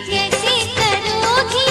कैसे करोगी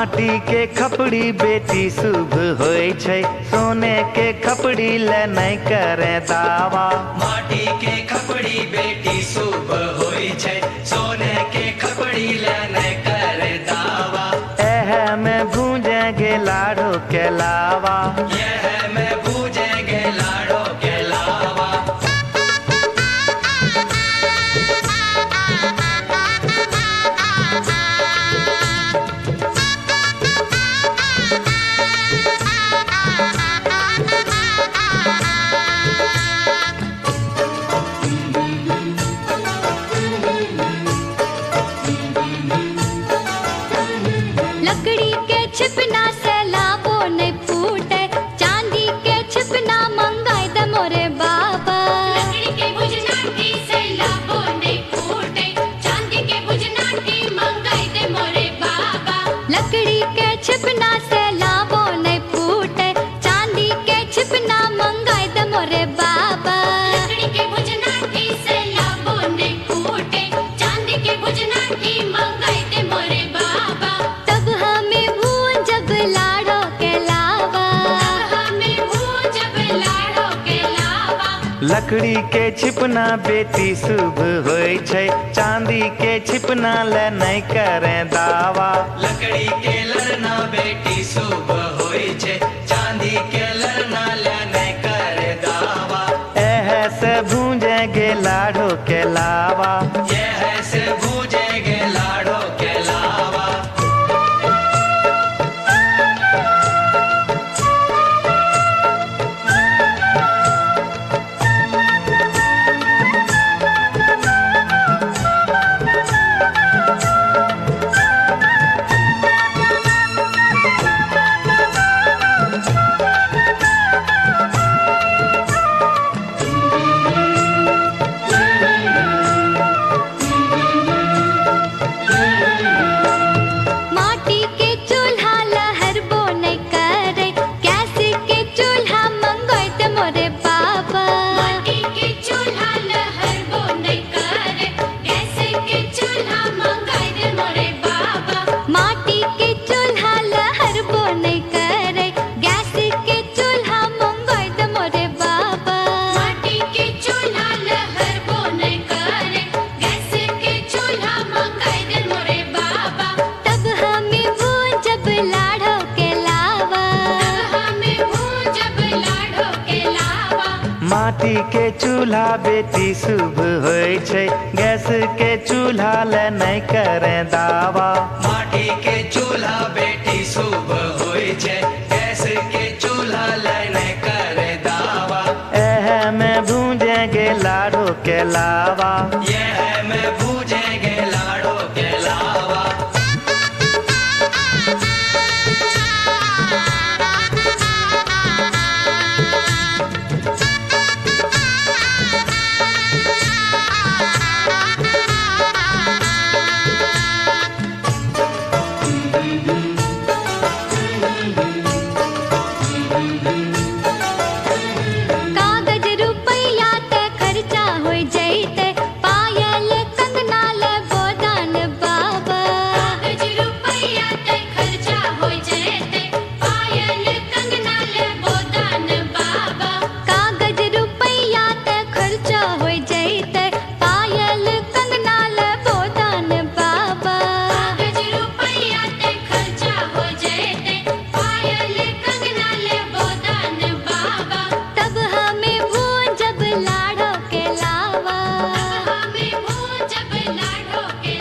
माटी के खपड़ी बेटी शुभ होय छै, सोने के खपड़ी ले नहीं करे दावा। माटी के खपड़ी बेटी शुभ होय छै, सोने के खपड़ी ले नहीं करे दावा। एह में भूजेंगे लाड़ो के लावा, यह में भूजेंगे लाड़ो के लावा। लकड़ी के छिपना से लावो नहीं फूटे, चांदी के छिपना मंगाई दे मोरे बाबा। लकड़ी के बुझनाटी से लावो नहीं फूटे, चांदी के बुझनाटी मंगाई दे मोरे बाबा। लकड़ी के छिपना से लावो नहीं फूटे, चांदी के छिपना मंगाई दे मोरे बाबा। लकड़ी के बुझनाटी से लावो नहीं फूटे, चांदी के बुझनाटी मंगाई दे मोरे बाबा। तब हमें भून जब लाड़ो के लावा, हमें भूजब लाड़ो के लावा। लकड़ी के छिपना बेटी शुभ होय छै, चांदी के छिपना ले नहीं करे दावा। लकड़ी के लड़ना बेटी शुभ होय छै, चांदी के लड़ना ले नहीं करे दावा। एह से भूजेंगे लाड़ो के लावा, यह से भूजेंगे लाड़ो के लावा। माटी के चूल्हा लहर बो नहीं करे, गैस के चूल्हा मंगाई दे मोरे बाबा। माटी के चूल्हा लहर वो नहीं करे, गैस के चूल्हा मंगाई दे मोरे बाबा। माटी के चूल्हा लहर बो नहीं करे, गैस के चूल्हा मंगाई दे मोरे बाबा। माटी के चूल्हा लहर वो नहीं करे, गैस के चूल्हा मंगाई दे मोरे बाबा। तब हमें भून जब लाड़ो के लावा, हमें भूजब लाड़ो के लावा। माटी के चूल्हा बेटी शुभ होय छै, गैस के चूल्हा ले नहीं करे दावा। माटी के चूल्हा बेटी शुभ होय छै, गैस के चूल्हा ले नहीं करे दावा। एह में भूजेंगे लाड़ो के लावा, यह में भूजेंगे लाड़ो के लावा। कागज रुपया ते खर्चा हो जैते, पायल कंगना ले गोदान बाबा। कागज रुपया ते खर्चा हो जैते, पायल कंगना ले गोदान बाबा। कागज रुपया ते खर्चा हो जैते, पायल कंगना ले गोदान बाबा। कागज रुपया ते खर्चा हो जैते, पायल कंगना ले गोदान बाबा। तब हमें भून जब लाड़ो के लावा, हमें भूजब लाड़ो के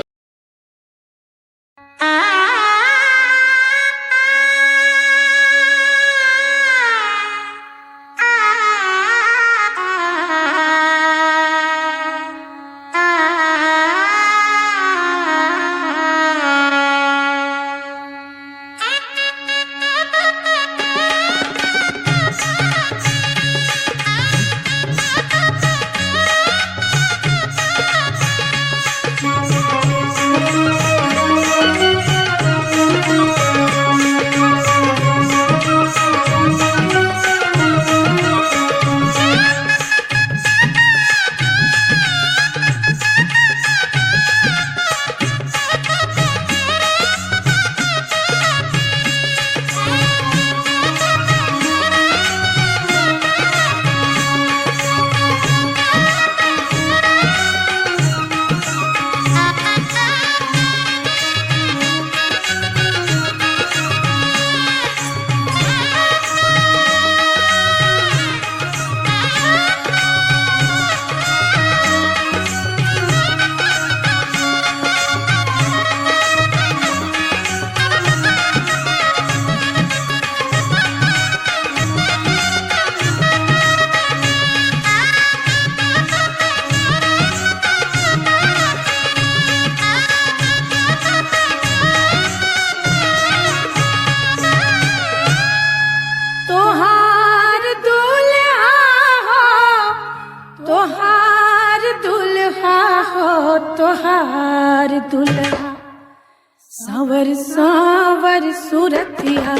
आ तोहार दुल्हा सावर सावर सूरतिया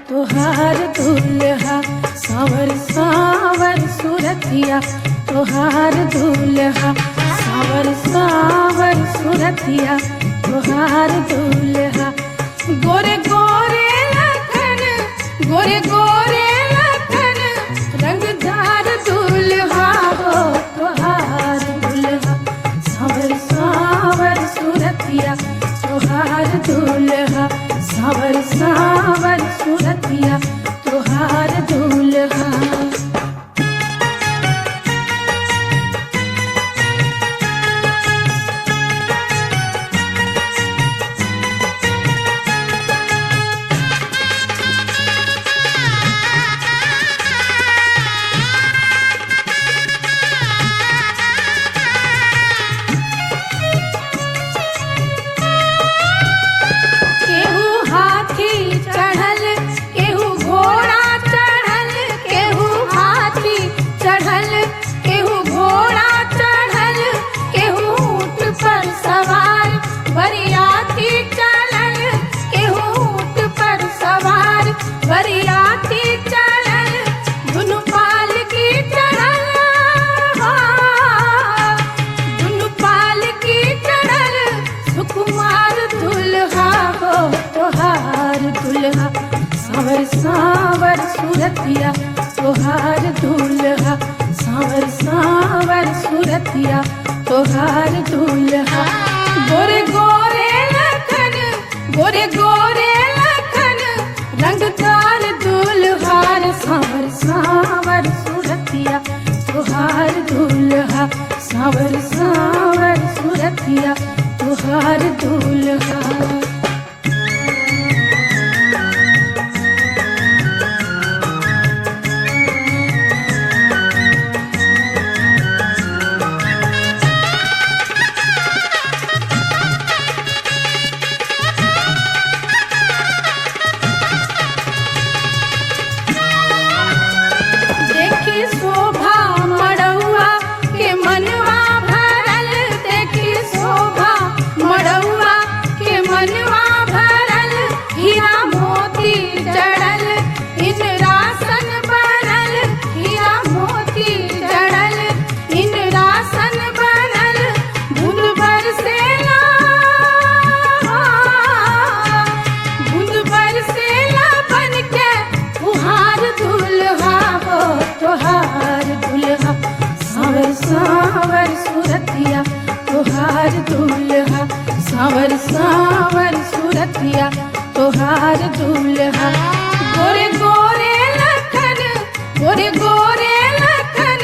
तोहार दुल्हा सावर सावर सूरतिया तोहार दुल्हा सावर सावर सूरतिया तोहार दुल्हा गोरे गोरे लखन गोरे गोरे लखन रंगदार दुल्हा हो तोहार दुल्हा सावर सावर सूरतिया तोहार दुल्हा सावर सावर सूरतिया तोहार दुल्हा सावर सावर सूरतिया तोहार दुल्हा सावर सावर सूरतिया तोहार दुल्हा गोरे गोरे लखन गोरे गोरे लखन रंगदार दुल्हा सावर सावर सूरतिया तोहार दुल्हा सावर सावर सूरतिया तोहार दुल्हा सावर सूरतिया तोहार दुल्हा सावर सावर सूरतिया तोहार दुल्हा गोरे गोरे लखन गोरे गोरे लखन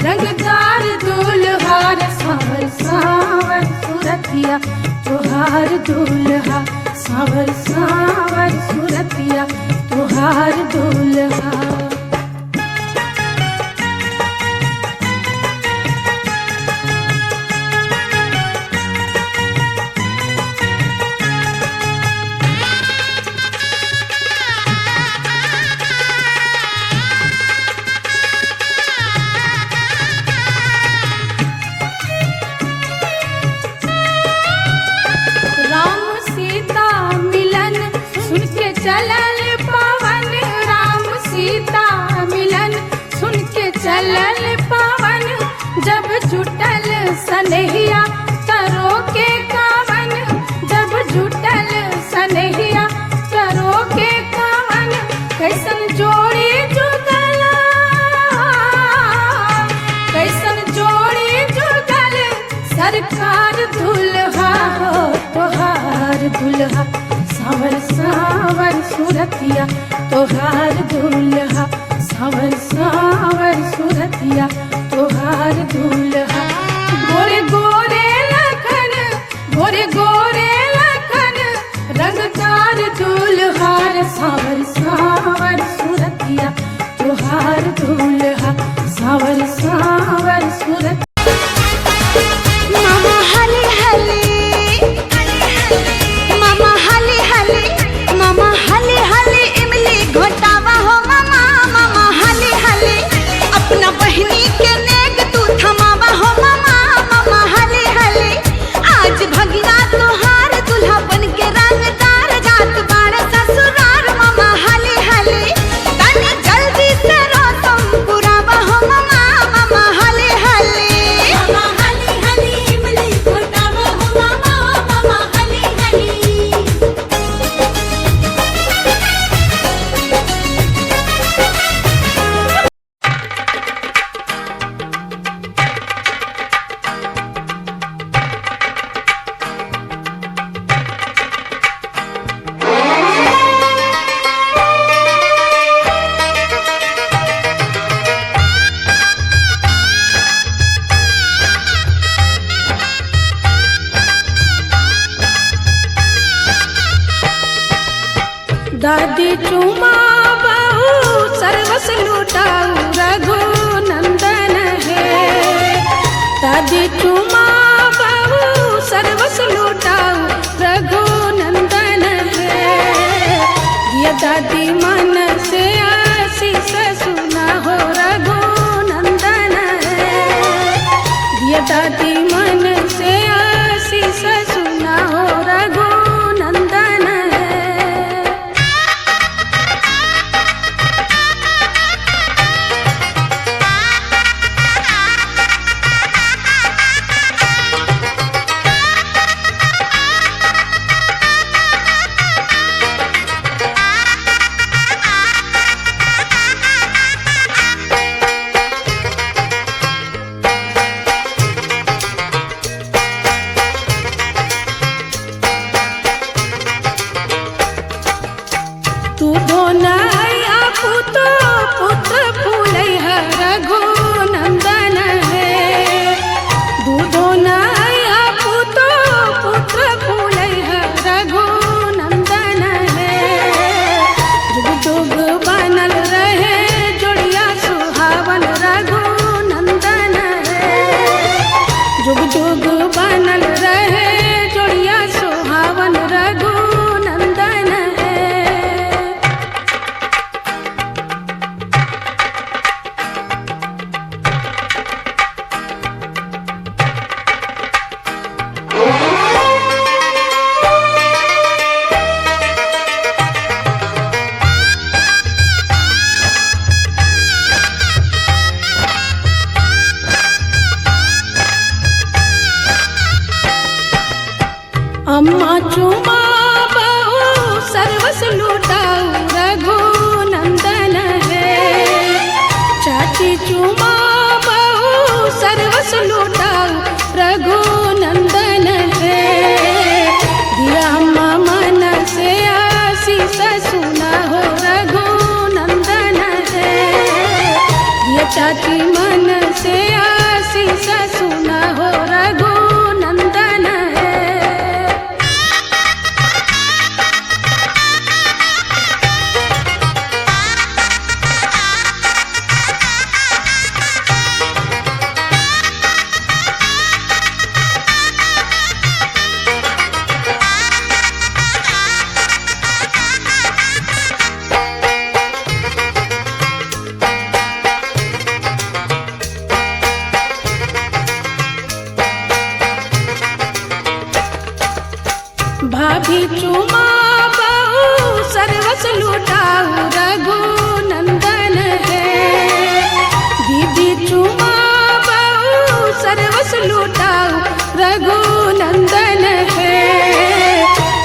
रंगदार दुल्हा सावर सावर सूरतिया तोहार दुल्हा सावर सावर सूरतिया तोहार दुल्हा चलल पवन राम सीता मिलन सुन के चलल पवन जब जुटल सनहिया तरो के कावन जब जुटल सनहिया तरो के कावन कैसन जोड़ी जुगल कैसन जोड़ी जुगल सरकार दुल्हा हो तोहार दुल्हा सावर सावर सूरतिया तोहार दुल्हा सावर सावर सूरतिया तोहार दुल्हा गोरे गोरे लखन गोरे गोरे लखन रंगदार दुल्हा सावर सावर सूरतिया तोहार दुल्हा सावर सावर सूरत मामा हले हले मामा हले हले मामा हले हले इमली घोटावा हो मामा मामा हले हले अपना बहनी के नेक तू थमावा हो मामा मामा हले हले आज दादी चुमा बहू सर्वस लुटाऊ रघुनंदन है। दादी चुमा बहू सर्वस लुटाऊ रघुनंदन है। ये दादी मन से आशीष सुना हो रघुनंदन है। ये दादी मन से आशीष सुना हो रघुनंदन है। तू धोनाया पुतो पुत्र फूलैहा रघुनंदन है। दूधो नया पुतो पुत्र फूलैहा रघुनंदन है। जुग जुग बनल रहे जोड़िया सुहावन रघुनंदन है। जुग जुग बनल रहे जोड़िया सुहावन रघुनंदन है। अम्मा चुमा बहू सर्वस लुटाऊ रघुनंदन है। चाची चुमा बहू सर्वस लुटाऊ रघुनंदन है। दिया अम्मा मन से आशीष सुना हो रघुनंदन है। दिया चाची मन से आशीष सुना हो रघुनंदन है। भाभी चुमा बहू सर्वस लुटाऊ रघुनंदन है। दीदी चुमा बहू सर्वस लुटाऊ रघुनंदन है।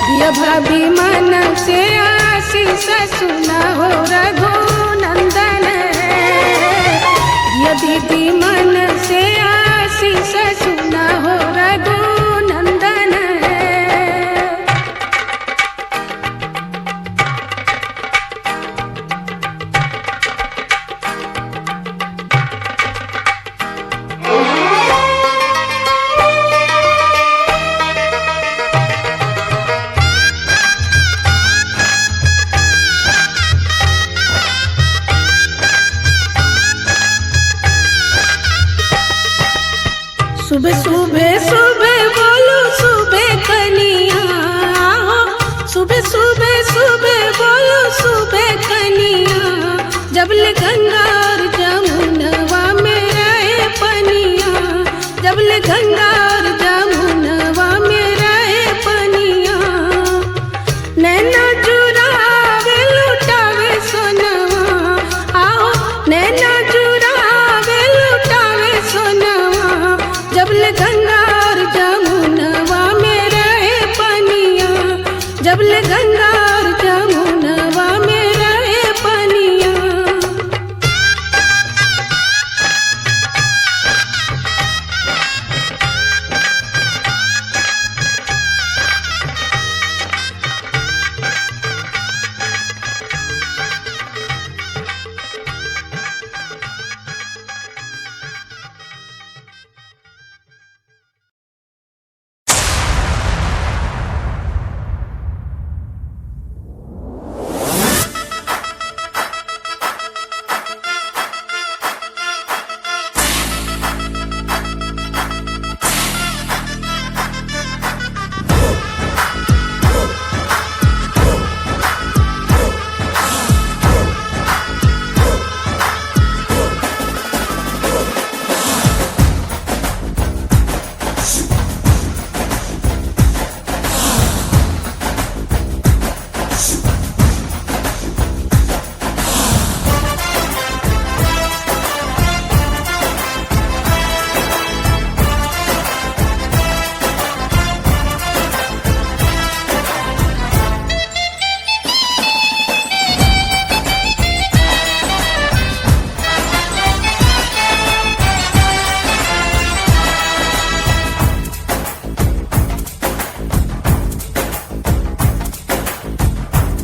दिया भाभी मन से आशीष सुना हो रघुनंदन है। दिया दीदी मन से आशीष सुना हो रघुनंदन है। सुबह सुबह सुबह बोलो सुबह कनिया। सुबह सुबह सुबह बोलो सुबह कनिया। जबल गंगा और जमुनवा में रहे पनिया। जबल गंगा और जमुनवा में रहे पनिया। नैना चुरावे लुटावे सोनवा। आओ नैना चुरावे लुटावे सोनवा। जबल गंगा और जमुनवा में रहे पनिया। जबल गंगा और जमुनवा में रहे पनिया।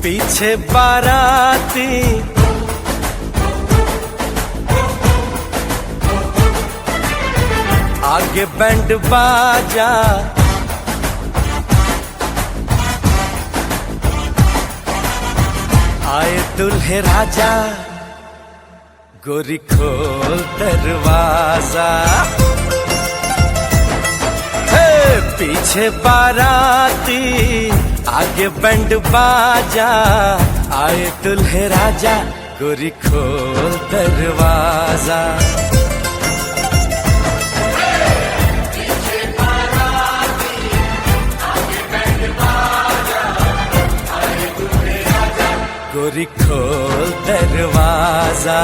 पीछे बाराती आगे बैंड बाजा, आए दुल्हे राजा, गोरी खोल दरवाजा। हे पीछे बाराती आगे बैंड बाजा, आए दुल्हे राजा, गोरी खोल दरवाजा। गोरी खोल दरवाजा।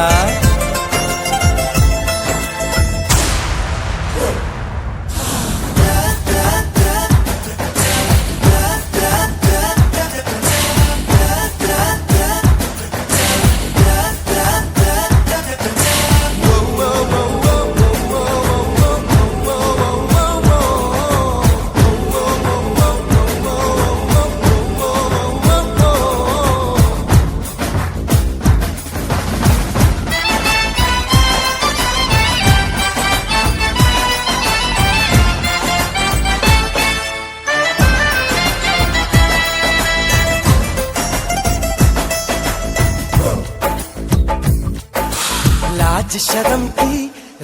लाज शर्म की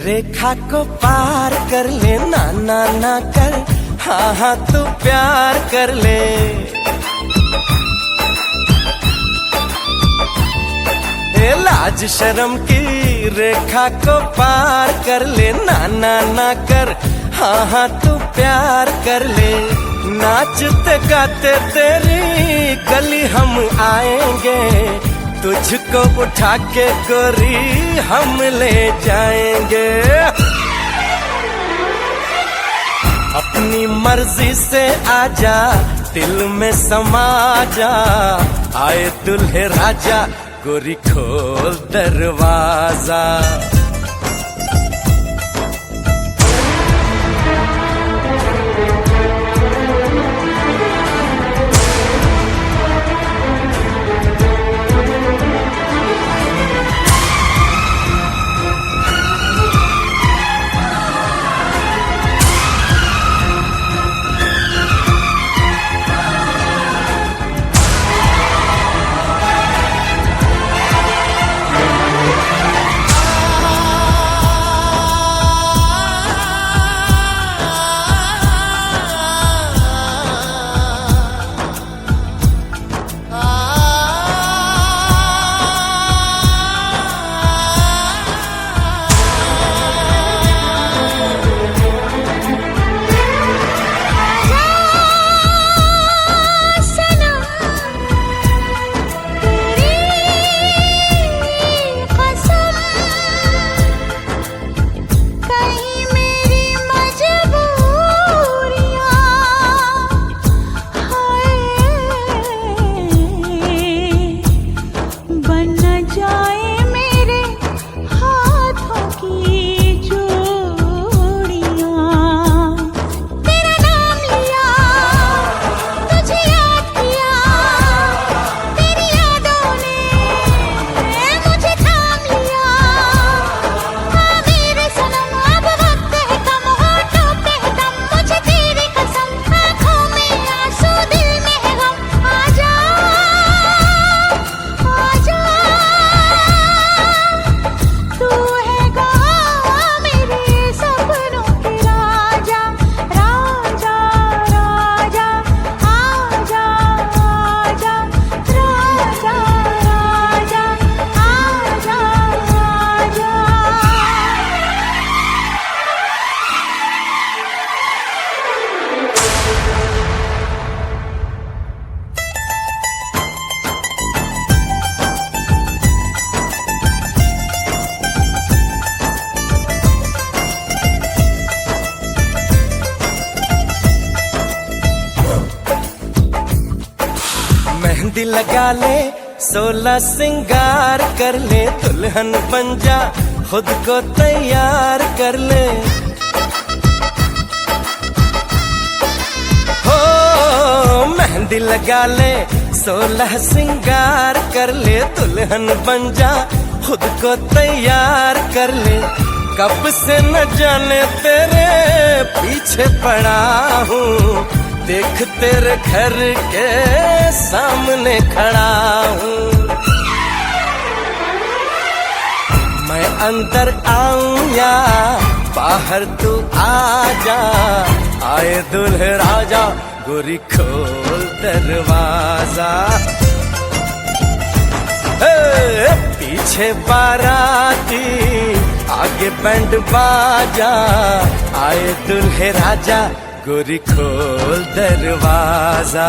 रेखा को पार कर ले, ना ना ना कर, हाँ हाँ तू प्यार कर ले। ए लाज शर्म की रेखा को पार कर ले, ना ना ना कर, हाँ हाँ तू प्यार कर ले। नाचते गाते तेरी गली हम आएंगे, तुझको उठा के गोरी हम ले जाएंगे। अपनी मर्जी से आजा, दिल में समा जा, आए दुल्हे राजा, गोरी खोल दरवाजा। मेहंदी लगा ले, 16 सिंगार कर ले, दुल्हन बन जा, खुद को तैयार कर ले। हो मेहंदी लगा ले, 16 सिंगार कर ले, दुल्हन बन जा खुद को तैयार कर ले। कब से न जाने तेरे पीछे पड़ा हूँ, देख तेरे घर के सामने खड़ा हूँ। मैं अंदर आऊं या बाहर तू आ जा, आए दुल्हे राजा गोरी खोल दरवाजा। पीछे बाराती आगे बैंड बाजा, आए दुल्हे राजा गोरी खोल दरवाजा।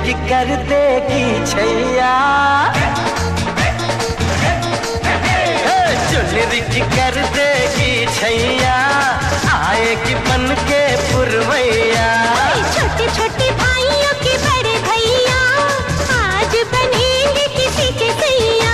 की कर देगी छैया, चुनरी की कर देगी छैया, आएगी बन के पुरवैया। छोटे छोटे भाइयों के बड़े भैया, आज बनेंगे किसी के सैया।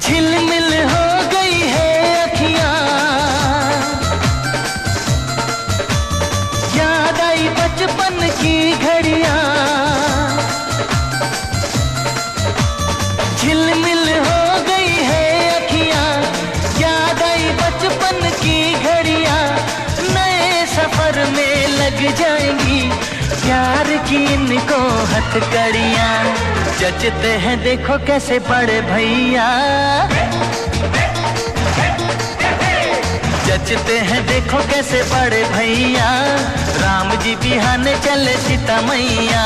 झिलमिल हो गई है अखियां, याद आई बचपन की घड़ियां। झिलमिल हो गई है अखियां, याद आई बचपन की घड़ियां। नए सफर में लग जाएंगी प्यार की इनको हथकड़ियां। जचते हैं देखो कैसे बड़े भैया, जचते हैं देखो कैसे बड़े भैया। राम जी बिहाने चले सीता मैया।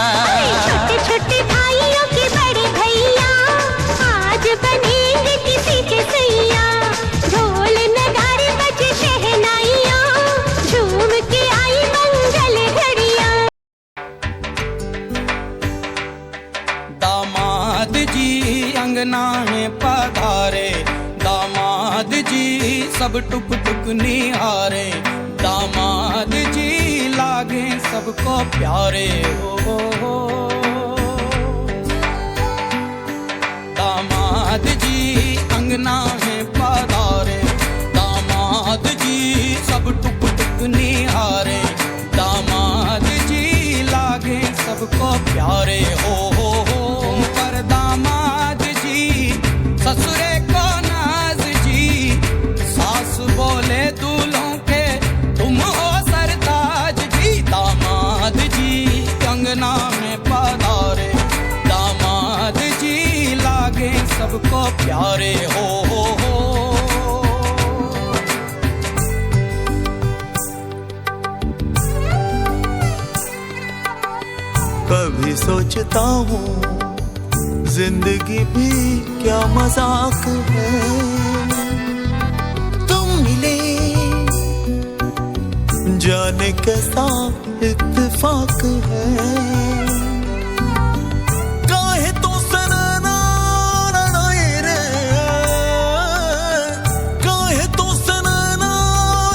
छोटे छोटे भाइयों के बड़े भैया, आज बनेंगे किसी के सैया। ढोल नगाड़े बजे शहनाइयाँ, झूम के आई मंगल घड़ियाँ। सब टुक टुक निहारे, दामाद जी लागे सबको प्यारे हो। दामाद जी अंगना में पधारे, दामाद जी सब टुक टुक निहारे, दामाद जी लागे सबको प्यारे हो। पर दामाद जी ससुरे को नाज जी, सास बोले दूल्हों के तुम हो सरताज जी। दामाद जी अंगना में पधारे, दामाद जी लागे सबको प्यारे हो। कभी सोचता हूँ जिंदगी भी क्या मजाक है, तुम मिले जाने कैसा इत्तेफाक है। काहे तो सनना लड़ाए रे, काहे तो सनना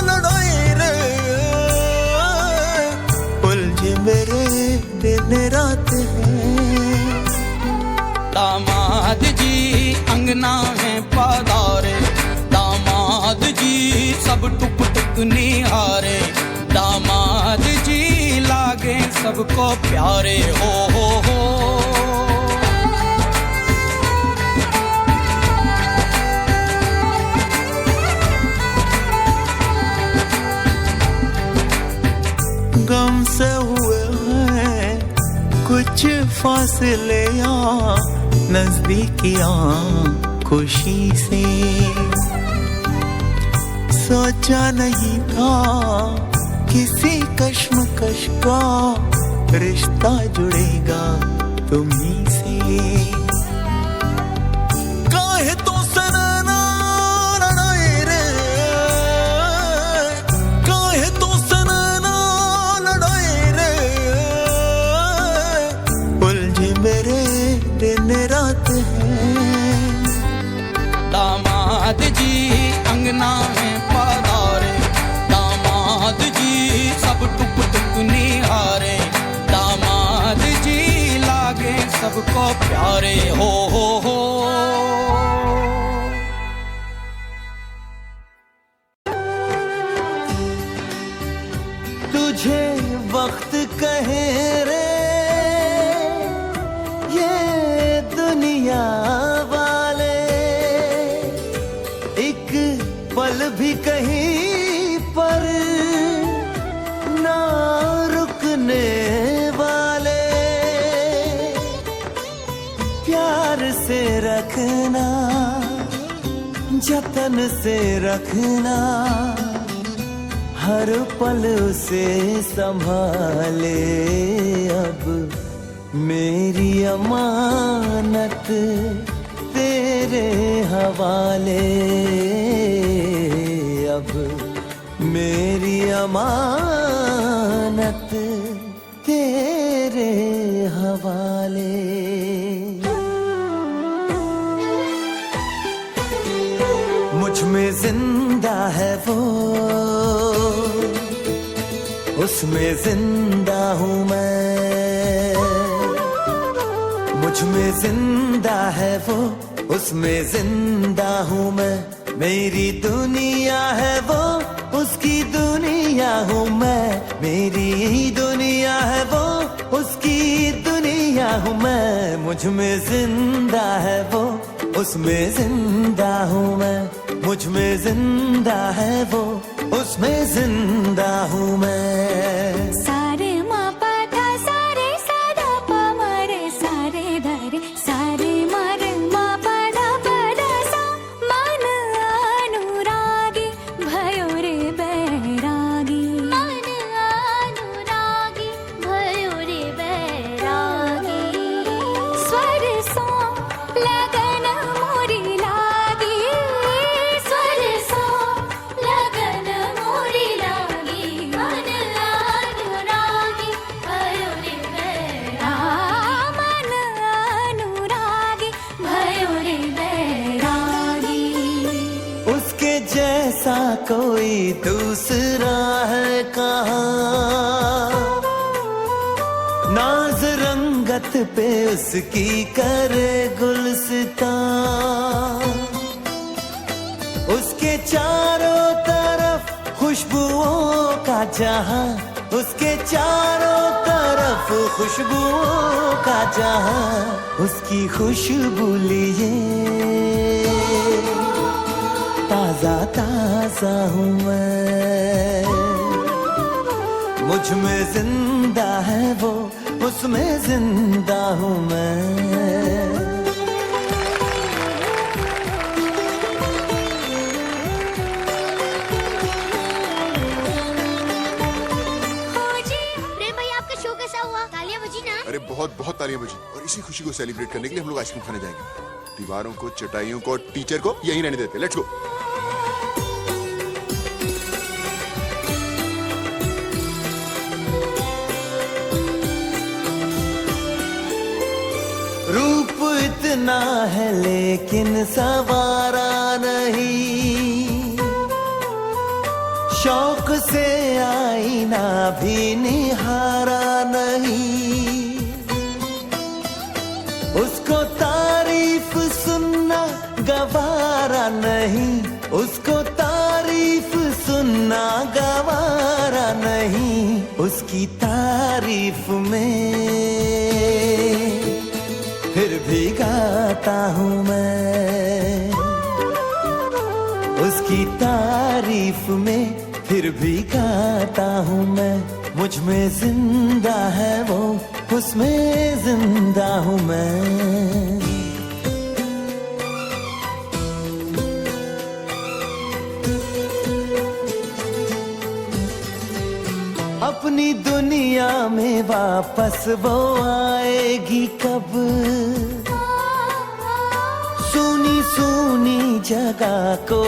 लड़ाए रे, उलझे मेरे दिन रात है। दामाद जी अंगना में पधारे, दामाद जी सब टुक टुक निहारे, दामाद जी लागे सबको प्यारे हो। गम से हुए हैं कुछ फासले या नजदीकियां, खुशी से सोचा नहीं था किसी कश्मकश का रिश्ता जुड़ेगा तुम्ही से। काहे तो सनना लड़ाए रे, काहे तो सनना लड़ाए रे, उलझे मेरे दिन रात है। दामाद जी अंगना में पधारे, दामाद जी सब टुक टुक निहारे, दामाद जी लागे सबको प्यारे हो। तुझे वक्त कहे रे ये दुनिया वाले, एक पल भी कहीं पर ना रुकने वाले। प्यार से रखना, जतन से रखना, हर पल उसे संभाले। अब मेरी अमानत तेरे हवाले, अब मेरी अमानत तेरे हवाले। मुझ में जिंदा है वो, उसमें जिंदा हूँ मैं। मुझ में जिंदा है वो, उसमें जिंदा हूँ मैं। मेरी दुनिया है वो, उसकी दुनिया हूँ मैं। मेरी दुनिया है वो, उसकी दुनिया हूँ मैं। मुझ में जिंदा है वो, उसमें जिंदा हूँ मैं। मुझ में जिंदा है वो, उसमें जिंदा हूँ मैं। सारे मा पा धा सारे साधा पा मरे सारे धरे सारे मरे मा पा धा सा मन अनुरागी भयो रे बैरागी। मन अनुरागी भयो रे बैरागी। स्वर सो लगन मोरी लागी, स्वर सो लगन मोरी लागी। मन अनुरागी। जैसा कोई दूसरा है कहाँ, नाज रंगत पे उसकी करे गुलसितां, उसके चारों तरफ खुशबुओं का जहां, उसके चारों तरफ खुशबुओं का जहां, उसकी खुशबू लिए ताजा ताजा हूँ मैं, मुझ में जिंदा है वो, उसमें जिंदा हूँ मैं। अरे बहुत बहुत तालियां बजी, और इसी खुशी को सेलिब्रेट करने के लिए हम लोग आइसक्रीम खाने जाएंगे। दीवारों को, चटाइयों को, टीचर को यहीं रहने देते। Let's go. रूप इतना है लेकिन सवारा नहीं, शौक से आईना भी निहारा नहीं, उसको तारीफ सुनना गवारा नहीं, उसको तारीफ सुनना गवारा नहीं, उसकी तारीफ में फिर भी गाता हूँ मैं, उसकी तारीफ में फिर भी गाता हूँ मैं, मुझ में जिंदा है वो, उसमें जिंदा हूँ मैं। अपनी दुनिया में वापस वो आएगी कब, सुनी सुनी जगह को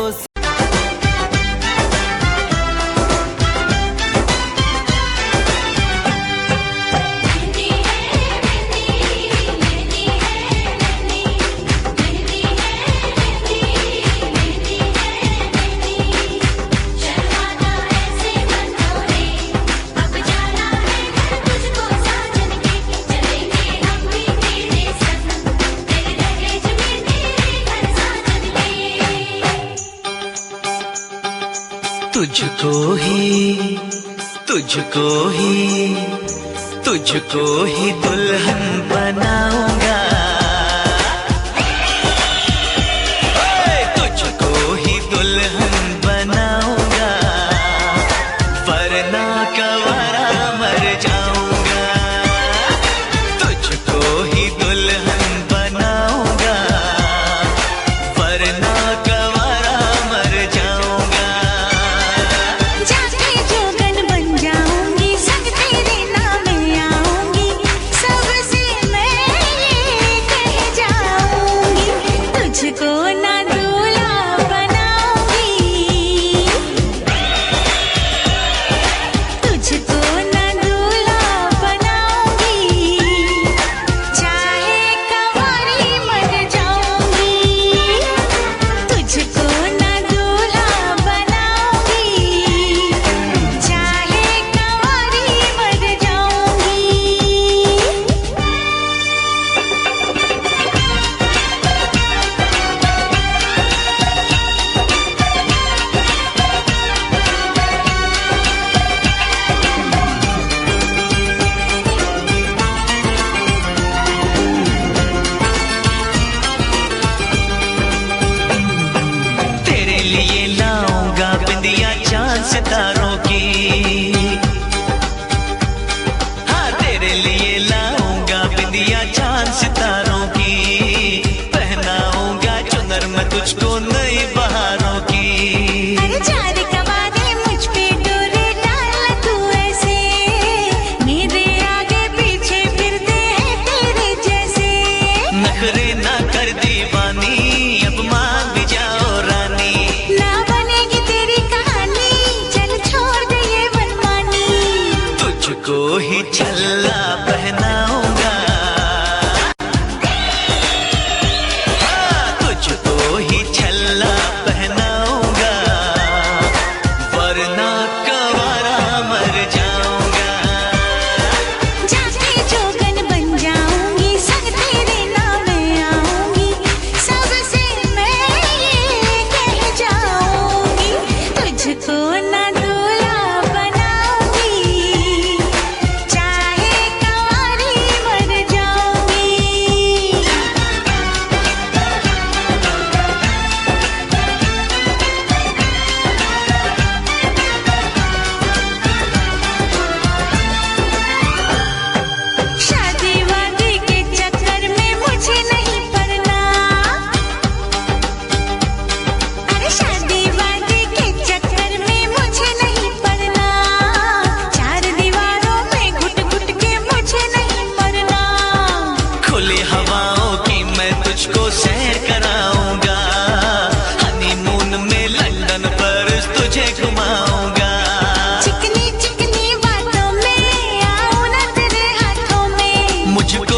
तुझको ही दुल्हन बनाऊंगा, तुझको ही दुल्हन बनाऊंगा, वरना कवारा मर जाऊंगा, तुझको ही दुल्हन बनाऊंगा, वरना कवारा मर जाऊंगा। जाके जोगन बन जाऊंगी, संग तेरे नाम में आऊंगी, सबसे मैं ये कह जाऊंगी, तुझको ना दूल्हा बनाऊंगी, तुझको ना दूल्हा बनाऊंगी, चाहे कंवारी मर जाऊंगी, तुझको ना दूल्हा बनाऊंगी, चाहे कंवारी मर जाऊंगी। तेरे लिए लाऊंगा बिंदिया चांद सितारों की, हाँ तेरे लिए लाऊंगा बिंदिया चांद सितारों की, पहनाऊंगा चुनर मैं तुझको नई बहारों की। अरे चार कवारे मुझ पे डोरे डाल तू ऐसे, मेरे आगे पीछे फिरते हैं तेरे जैसे, नखरे ना कर दीवानी, अब मान भी जाओ रानी, ना बनेगी तेरी कहानी, चल छोड़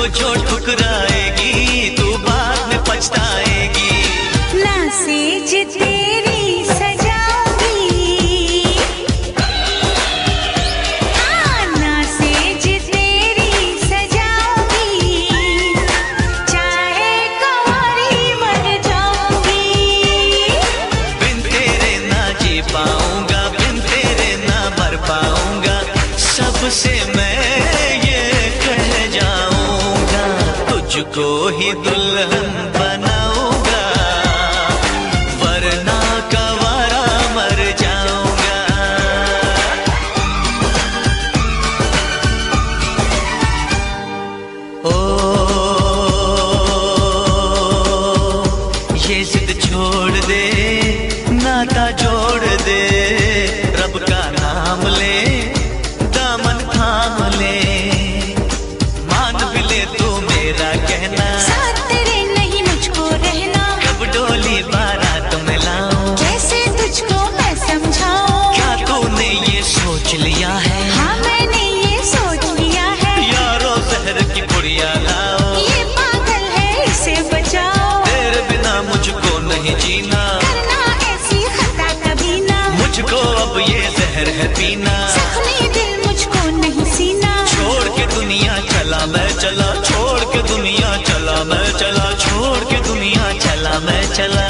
तुझको जो ठुकराएगी तू बाद में पछताएगी। ना सेज तेरी सजाऊंगी, ना सेज तेरी सजाऊंगी, चाहे कंवारी मर जाऊंगी। बिन तेरे ना जी पाऊंगा, बिन तेरे ना मर पाऊंगा, सबसे मैं ये कह जाऊंगा, तुझको ही दुल्हन बनाऊंगा, वरना कंवारा मर जाऊंगा। ओ ये जिद छोड़ दे, नाता जोड़ दे, रब का नाम ले, दामन थाम ले, मान भी ले तू मेरा कहना, साथ तेरे नहीं मुझको रहना, कब डोली बारात में लाऊं, कैसे तुझको मैं समझाऊं। क्या तूने ये सोच लिया है, हाँ मैंने ये सोच लिया है, यारो जहर की पुड़िया लाओ, ये पागल है इसे बचाओ। तेरे बिना मुझको नहीं जीना, करना ऐसी खता कभी ना, मुझको अब ये जहर है पीना, जख्मी दिल मुझको नहीं सीना। छोड़ के दुनिया चला मैं चला, छोड़ के दुनिया चला मैं चला, छोड़ के दुनिया चला मैं चला।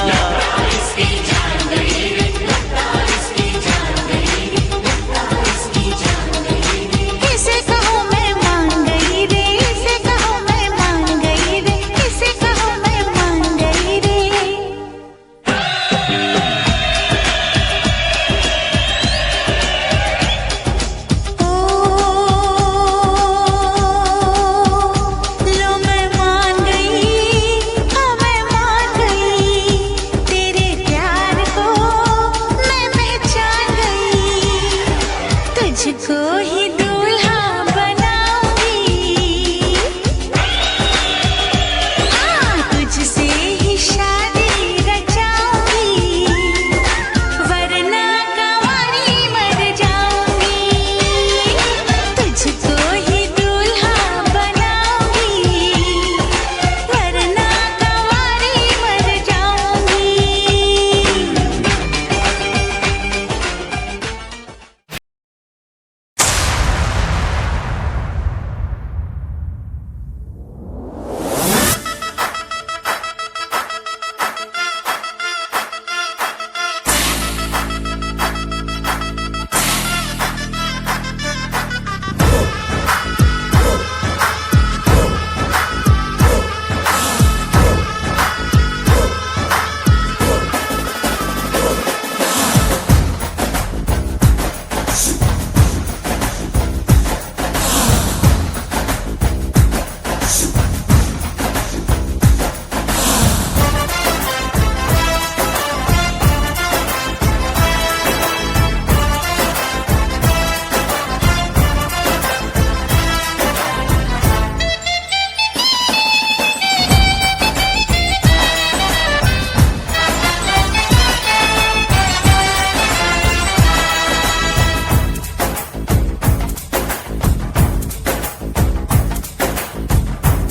किसे कहूँ मैं मान गई रे, किसे कहूँ मैं मान गई रे, किसे कहूँ मैं मान गई रे। लो मैं मान गई, हाँ मैं मान गई, तेरे प्यार को मैं पहचान गई, तुझको ही दूल्हा बनाऊंगी, तुझसे ही शादी रचाऊंगी, वरना कंवारी मर जाऊंगी, तुझको ही दूल्हा बनाऊंगी, वरना कंवारी मर जाऊंगी।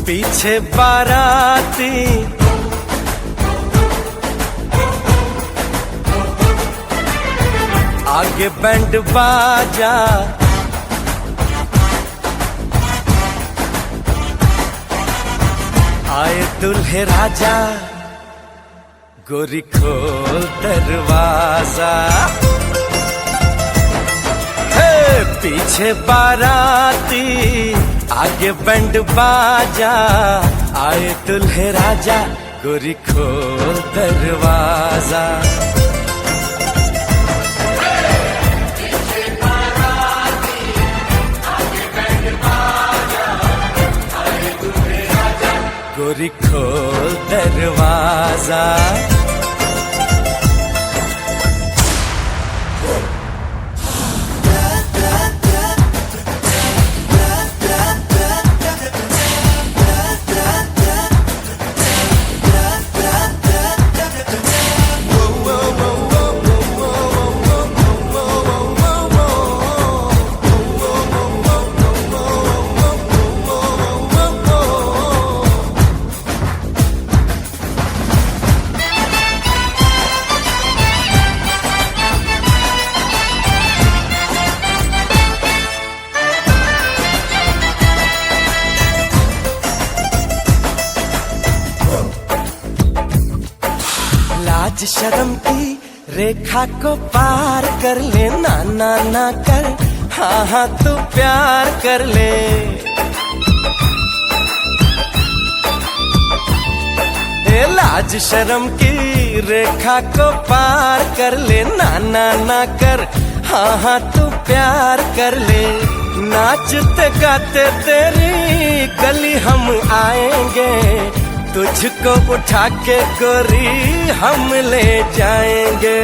पीछे बाराती आगे बैंड बाजा, आए दुल्हे राजा, गोरी खोल दरवाजा। हे पीछे बाराती आगे बैंड बाजा, आए दुल्हे राजा, गोरी खोल दरवाजा। गोरी खोल दरवाजा। लाज शर्म की रेखा को पार कर ले, ना ना ना कर, हाँ हाँ तू प्यार कर ले। ए लाज शर्म की रेखा को पार कर ले, ना ना ना कर, हाँ हाँ तू प्यार कर ले। नाचते गाते तेरी गली हम आएंगे, तुझको उठा के गोरी हम ले जाएंगे।